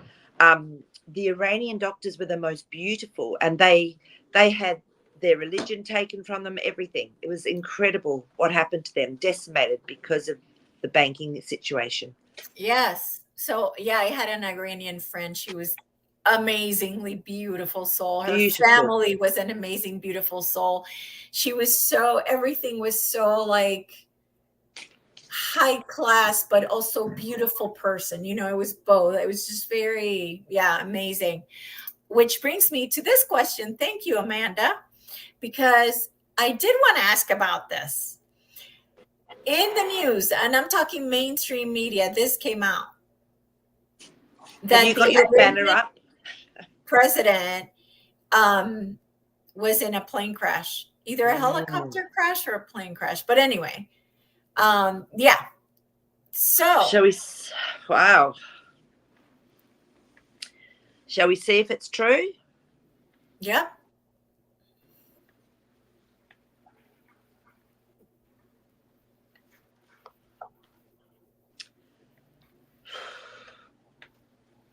the Iranian doctors were the most beautiful, and they had their religion taken from them, everything. It was incredible what happened to them, decimated because of the banking situation. Yes. So yeah, I had an Iranian friend. She was amazingly beautiful soul. Her Beautiful. family was an amazing, beautiful soul. She was everything was so like high class, but also beautiful person. It was both. It was just very, yeah, amazing. Which brings me to this question. Thank you, Amanda, because I did want to ask about this. In the news, and I'm talking mainstream media, this came out Have that you the got your banner Iranian up? president was in a plane crash, either a Mm. helicopter crash or a plane crash. But anyway, yeah. So, Shall we? Wow. Shall we see if it's true? yeah.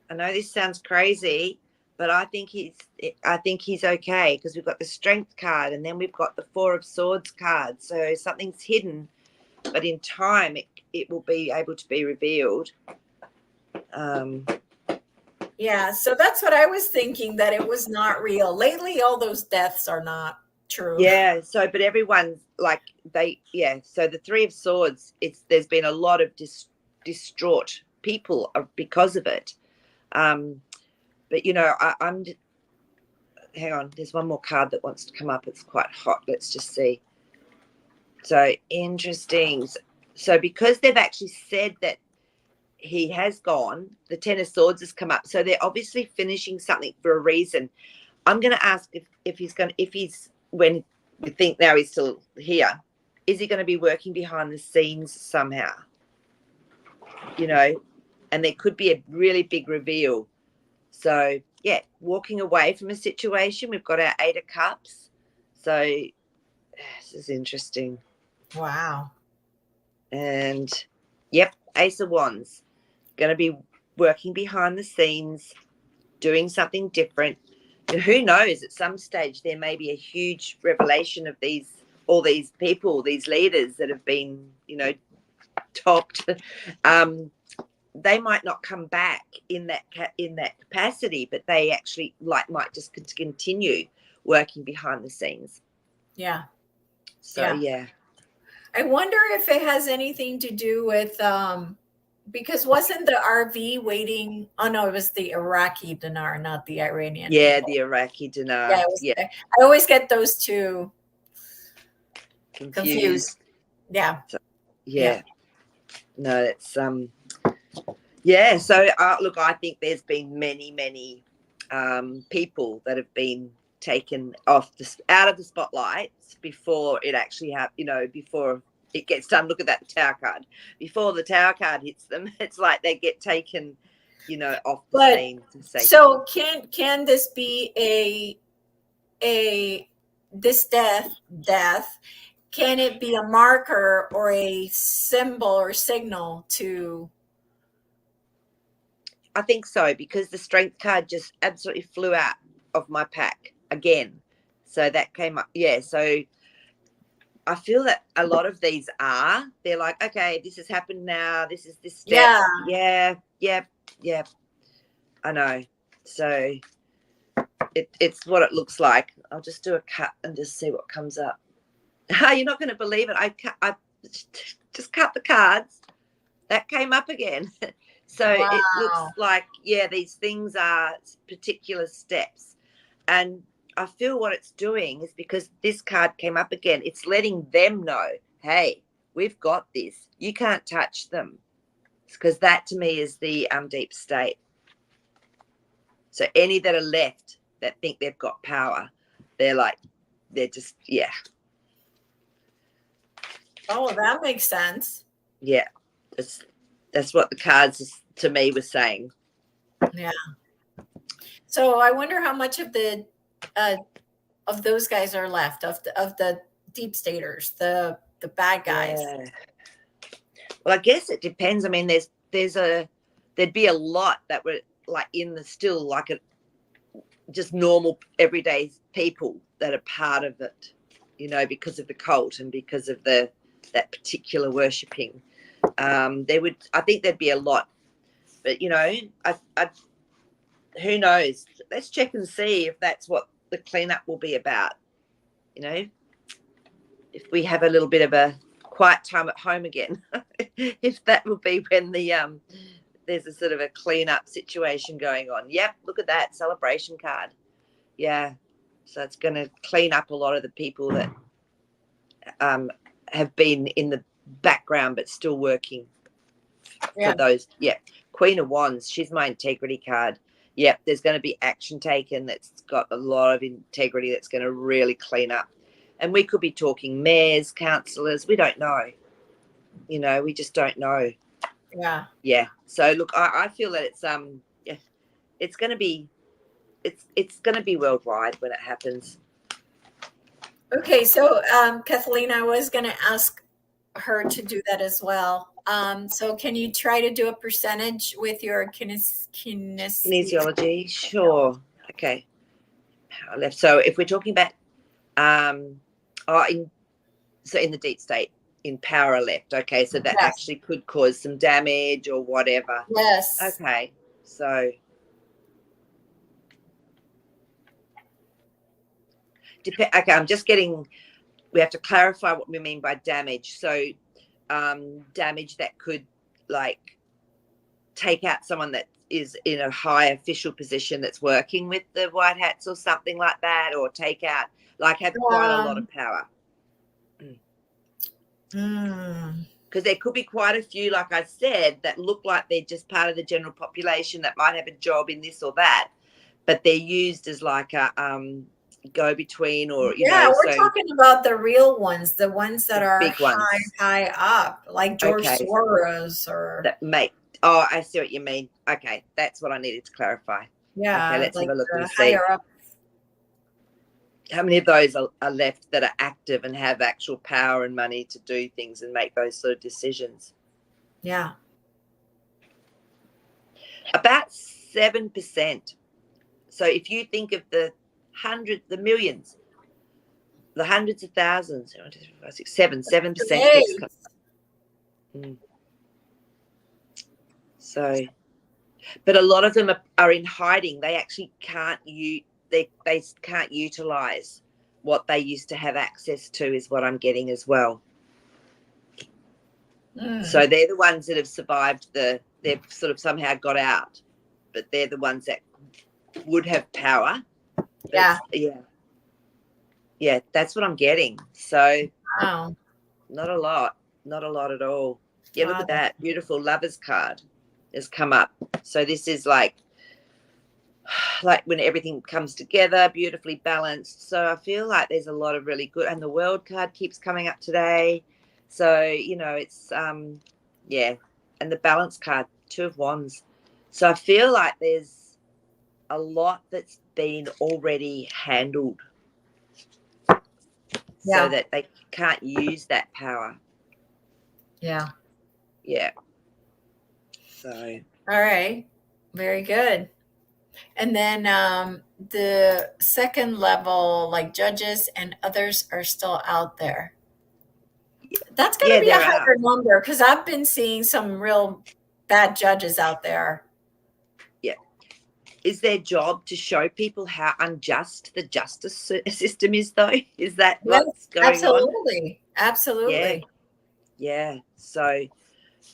I know this sounds crazy, but I think he's okay, because we've got the strength card and then we've got the 4 of Swords card. So something's hidden, but in time it will be able to be revealed. Yeah, so that's what I was thinking, that it was not real. Lately, all those deaths are not true. Yeah. So, but everyone's like So the 3 of Swords, there's been a lot of distraught people because of it. But I'm. Hang on. There's one more card that wants to come up. It's quite hot. Let's just see. So interesting. So because they've actually said that he has gone, the 10 of Swords has come up. So they're obviously finishing something for a reason. I'm going to ask if he's when we think now he's still here, is he going to be working behind the scenes somehow? And there could be a really big reveal. So yeah, walking away from a situation. We've got our 8 of Cups. So this is interesting. Wow. And yep, Ace of Wands, going to be working behind the scenes, doing something different. And who knows, at some stage there may be a huge revelation of all these people, these leaders that have been, topped. They might not come back in that capacity, but they actually might just continue working behind the scenes. Yeah. So yeah. I wonder if it has anything to do with because wasn't the RV waiting? Oh no, it was the Iraqi dinar, not the Iranian Yeah, people. the Iraqi dinar. Yeah, Yeah. I always get those two confused. Yeah. So, yeah. No, it's yeah. So look, I think there's been many people that have been taken out of the spotlights before it actually before it gets done. Look at that Tower card. Before the Tower card hits them, it's like they get taken, off the scene. So can this be this death? Can it be a marker or a symbol or signal to? I think so, because the strength card just absolutely flew out of my pack again. So that came up. Yeah. So I feel that a lot of these they're like, okay, this has happened now. This is this step. Yeah. I know. So it's what it looks like. I'll just do a cut and just see what comes up. You're not going to believe it. I just cut the cards. That came up again. So it looks like, these things are particular steps. And I feel what it's doing is, because this card came up again, it's letting them know, hey, we've got this. You can't touch them. because that to me is the deep state. So any that are left that think they've got power, they're just, yeah. Oh, that makes sense. Yeah. That's what the cards to me was saying. Yeah. So I wonder how much of the of those guys are left, of the deep staters, the bad guys. Yeah. Well, I guess it depends. I mean, there'd be a lot that were like in the still like just normal everyday people that are part of it, because of the cult and because of that particular worshipping. I think there'd be a lot, but who knows? Let's check and see if that's what the cleanup will be about. If we have a little bit of a quiet time at home again, if that will be when there's a sort of a cleanup situation going on. Yep, look at that celebration card. Yeah, so it's going to clean up a lot of the people that have been in the background but still working for those. Yeah, Queen of Wands, she's my integrity card. Yep, there's going to be action taken that's got a lot of integrity that's going to really clean up. And we could be talking mayors, councillors. We don't know. We just don't know. Yeah. Yeah. So look, I feel that it's going to be worldwide when it happens. Okay, so Kathleen, I was going to ask her to do that as well. So can you try to do a percentage with your kinesiology? Sure. Okay. Power left. So if we're talking about in the deep state, in power left. Okay, so that actually could cause some damage or whatever. Yes. Okay. So okay, we have to clarify what we mean by damage. So damage that could take out someone that is in a high official position that's working with the white hats or something like that, or take out have quite a lot of power. Because there could be quite a few, like I said, that look like they're just part of the general population that might have a job in this or that, but they're used as like a go-between, or we're talking about the real ones, the ones that are big ones. high up, like George Soros or that make. Oh, I see what you mean. Okay, that's what I needed to clarify. Yeah. Okay, let's have a look and see. Higher up. How many of those are left that are active and have actual power and money to do things and make those sort of decisions? Yeah. About 7%. So if you think of the hundreds, the millions, the hundreds of thousands, 7%. So, but a lot of them are in hiding. They actually can't they can't utilize what they used to have access to, is what I'm getting as well. So they're the ones that have survived they've sort of somehow got out, but they're the ones that would have power. Yeah, that's what I'm getting. So not a lot at all. Yeah, look at that beautiful Lovers card has come up. So this is like when everything comes together, beautifully balanced. So I feel like there's a lot of really good, and the World card keeps coming up today. So it's and the Balance card, 2 of Wands. So I feel like there's a lot that's been already handled, so that they can't use that power. Yeah. So all right, very good. And then the second level, like judges and others, are still out there. That's going to be a higher number, because I've been seeing some real bad judges out there. Yeah. Is their job to show people how unjust the justice system is, though? Is that what's going on? Absolutely. Yeah. So,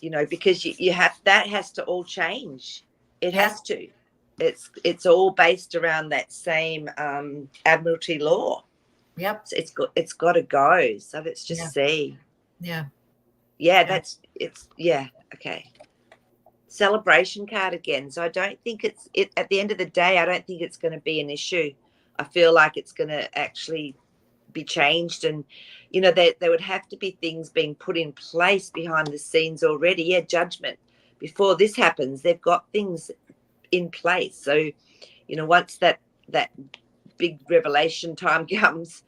because you have, that has to all change. It has to. It's all based around that same admiralty law. Yep. So it's got to go. So let's just see. Yeah. Yeah, okay. celebration card again. So I don't think at the end of the day, I don't think it's going to be an issue. I feel like it's going to actually be changed, and there would have to be things being put in place behind the scenes already. Yeah, judgment before this happens. They've got things in place. So once that big revelation time comes,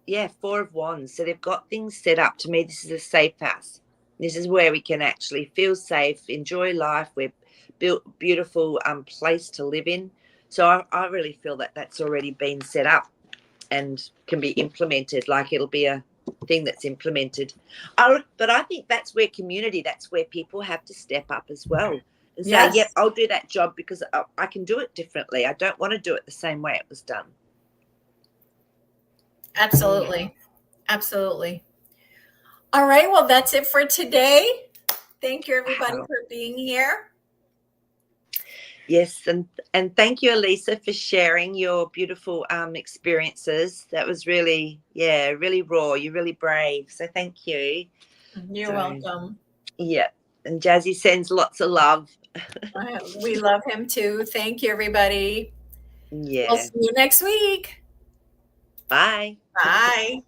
yeah, Four of Wands. So they've got things set up. To me, this is a safe house. This is where we can actually feel safe, enjoy life. We're built beautiful place to live in. So I really feel that that's already been set up and can be implemented. Like, it'll be a thing that's implemented. But I think that's where community, that's where people have to step up as well and say, yep, Yes, I'll do that job because I can do it differently. I don't want to do it the same way it was done. absolutely. Absolutely. All right. Well, that's it for today. Thank you, everybody, Wow. for being here. Yes, and thank you, Elisa, for sharing your beautiful experiences. That was really, yeah, really raw. You're really brave. So thank you. You're So welcome. yeah, and Jazzy sends lots of love. We love him too. Thank you, everybody. We'll Yeah. see you next week. Bye. Bye.